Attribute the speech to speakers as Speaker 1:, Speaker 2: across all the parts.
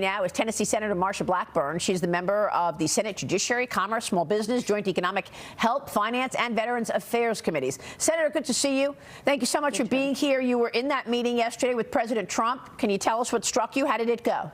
Speaker 1: Now is Tennessee Senator Marsha Blackburn. She's the member of the Senate Judiciary, Commerce, Small Business, Joint Economic, Health, Finance, and Veterans Affairs Committees. Senator, good to see you. Thank you so much for being here. You were in that meeting yesterday with President Trump. Can you tell us what struck you? How did it go?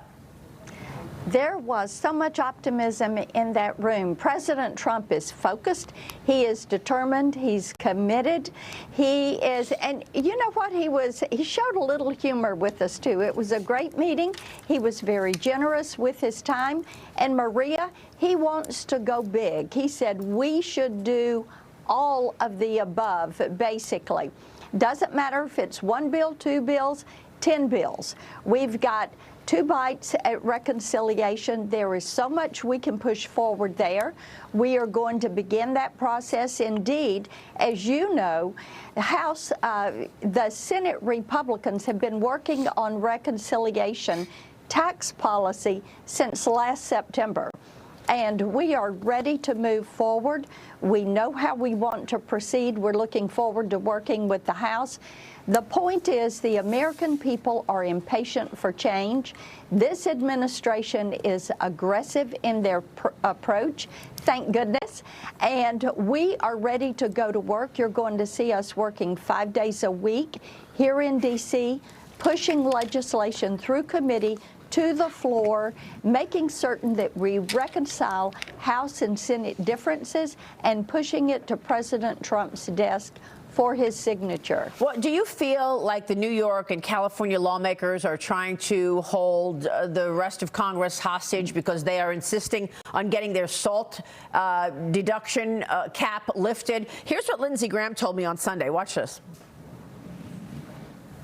Speaker 2: There was so much optimism in that room. President Trump is focused. He is determined. He's committed. He is, and you know what? He showed a little humor with us, too. It was a great meeting. He was very generous with his time. And Maria, he wants to go big. He said we should do all of the above, basically. Doesn't matter if it's one bill, two bills, 10 bills. We've got 2 bites at reconciliation. There is so much we can push forward there. We are going to begin that process. Indeed, as you know, the Senate Republicans have been working on reconciliation tax policy since last September. And we are ready to move forward. We know how we want to proceed. We're looking forward to working with the House. The point is the American people are impatient for change. This administration is aggressive in their approach, thank goodness. And we are ready to go to work. You're going to see us working 5 days a week here in D.C., pushing legislation through committee to the floor, making certain that we reconcile House and Senate differences and pushing it to President Trump's desk for his signature.
Speaker 1: Well, do you feel like the New York and California lawmakers are trying to hold the rest of Congress hostage because they are insisting on getting their SALT deduction cap lifted? Here's what Lindsey Graham told me on Sunday. Watch this.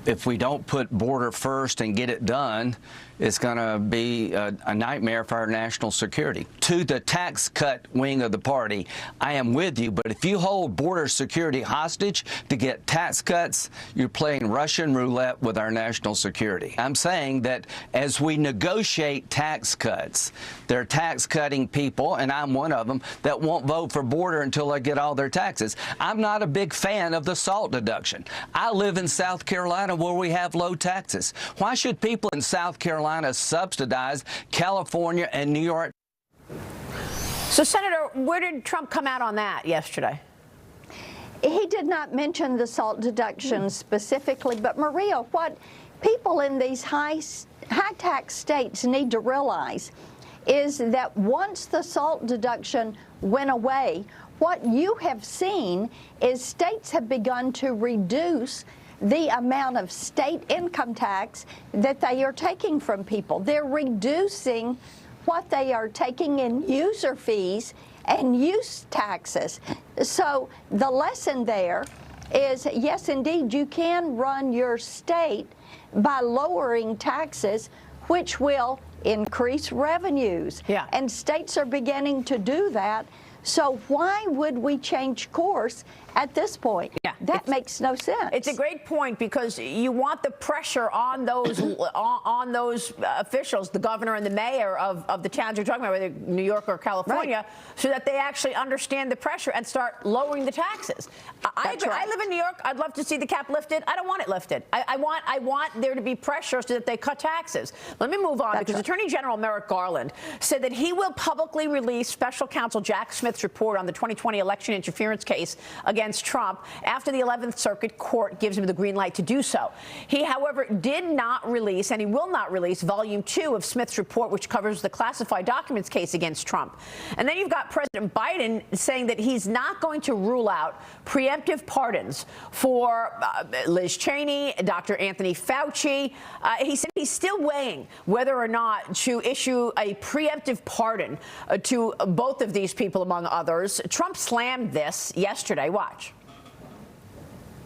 Speaker 3: If we don't put border first and get it done, it's going to be a nightmare for our national security. To the tax cut wing of the party, I am with you, but if you hold border security hostage to get tax cuts, you're playing Russian roulette with our national security. I'm saying that as we negotiate tax cuts, there are tax-cutting people, and I'm one of them, that won't vote for border until they get all their taxes. I'm not a big fan of the SALT deduction. I live in South Carolina where we have low taxes. Why should people in South Carolina subsidize California and New York?
Speaker 1: So, Senator, where did Trump come out on that yesterday?
Speaker 2: He did not mention the SALT deduction specifically, but Maria, what people in these high-tax states need to realize is that once the SALT deduction went away, what you have seen is states have begun to reduce the amount of state income tax that they are taking from people. They're reducing what they are taking in user fees and use taxes. So the lesson there is, yes, indeed, you can run your state by lowering taxes, which will increase revenues.
Speaker 1: Yeah.
Speaker 2: And states are beginning to do that. So why would we change course at this point?
Speaker 1: Yeah,
Speaker 2: that makes no sense.
Speaker 1: It's a great point because you want the pressure on those officials, the governor and the mayor of the towns you're talking about, whether New York or California, right, so that they actually understand the pressure and start lowering the taxes. I agree. Right. I live in New York. I'd love to see the cap lifted. I don't want it lifted. I want there to be pressure so that they cut taxes. Let me move on because Attorney General Merrick Garland said that he will publicly release Special Counsel Jack Smith's report on the 2020 election interference case against Trump after the 11th Circuit Court gives him the green light to do so. He, however, did not release, and he will not release, Volume 2 of Smith's report, which covers the classified documents case against Trump. And then you've got President Biden saying that he's not going to rule out preemptive pardons for Liz Cheney, Dr. Anthony Fauci. He said he's still weighing whether or not to issue a preemptive pardon to both of these people, among others. Trump slammed this yesterday. Watch.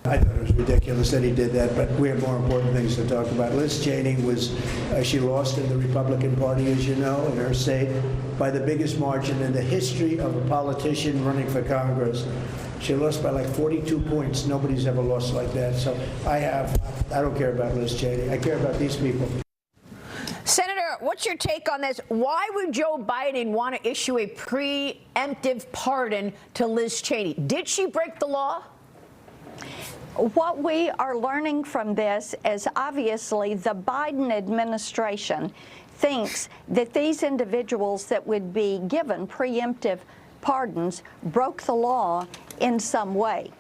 Speaker 4: I thought it was ridiculous that he did that, but we have more important things to talk about. Liz Cheney was, she lost in the Republican Party, as you know, in her state, by the biggest margin in the history of a politician running for Congress. She lost by like 42 points. Nobody's ever lost like that. So I don't care about Liz Cheney. I care about these people.
Speaker 1: Senator, what's your take on this? Why would Joe Biden want to issue a preemptive pardon to Liz Cheney? Did she break the law?
Speaker 2: What we are learning from this is obviously the Biden administration thinks that these individuals that would be given preemptive pardons broke the law in some way.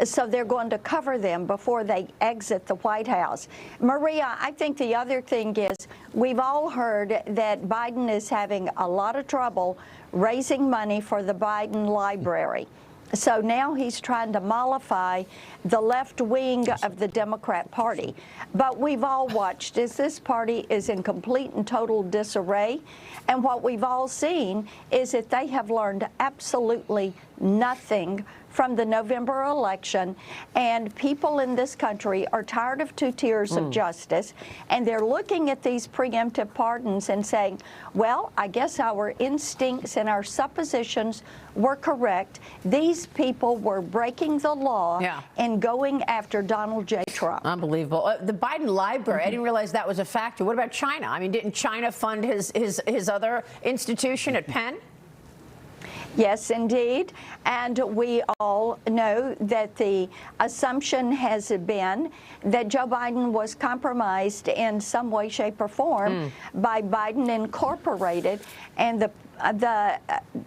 Speaker 2: So they're going to cover them before they exit the White House. Maria, I think the other thing is we've all heard that Biden is having a lot of trouble raising money for the Biden Library. So now he's trying to mollify the left wing of the Democrat Party. But we've all watched as this party is in complete and total disarray. And what we've all seen is that they have learned absolutely nothing from the November election, and people in this country are tired of two tiers of justice, and they're looking at these preemptive pardons and saying, well, I guess our instincts and our suppositions were correct. These people were breaking the law and going after Donald J. Trump.
Speaker 1: Unbelievable. The Biden Library, I didn't realize that was a factor. What about China? I mean, didn't China fund his other institution at Penn?
Speaker 2: Yes, indeed. And we all know that the assumption has been that Joe Biden was compromised in some way, shape, or form by Biden Incorporated and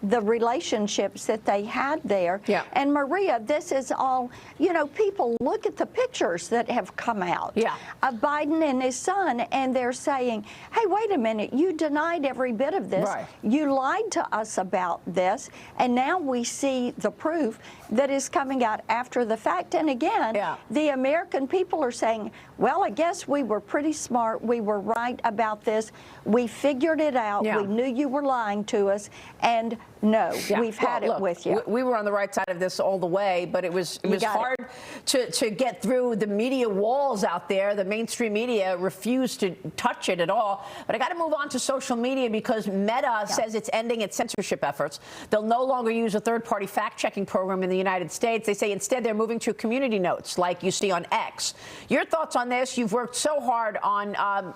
Speaker 2: the relationships that they had there. And Maria, this is all, you know, people look at the pictures that have come out of Biden and his son, and they're saying, hey, wait a minute, you denied every bit of this. You lied to us about this, and now we see the proof that is coming out after the fact. And again, the American people are saying, well, I guess we were pretty smart. We were right about this. We figured it out. We knew you were lying to us, and no, we've had it with you.
Speaker 1: We were on the right side of this all the way, but it was hard to get through the media walls out there. The mainstream media refused to touch it at all. But I got to move on to social media because Meta says it's ending its censorship efforts. They'll no longer use a third-party fact-checking program in the United States. They say instead they're moving to community notes like you see on X. Your thoughts on this? You've worked so hard on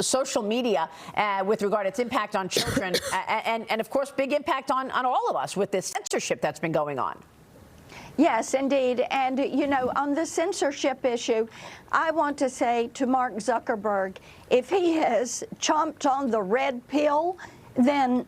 Speaker 1: social media with regard to its impact on children and of course, big impact on all of us with this censorship that's been going on.
Speaker 2: Yes, indeed. And, you know, on the censorship issue, I want to say to Mark Zuckerberg, if he has chomped on the red pill, then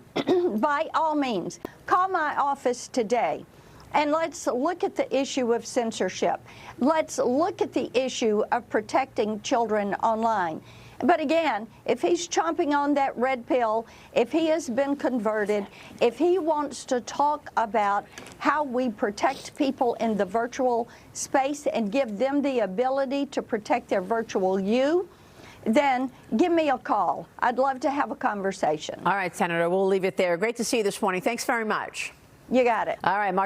Speaker 2: by all means, call my office today. And let's look at the issue of censorship. Let's look at the issue of protecting children online. But again, if he's chomping on that red pill, if he has been converted, if he wants to talk about how we protect people in the virtual space and give them the ability to protect their virtual you, then give me a call. I'd love to have a conversation.
Speaker 1: All right, Senator, we'll leave it there. Great to see you this morning. Thanks very much.
Speaker 2: You got it.
Speaker 1: All right, Marsha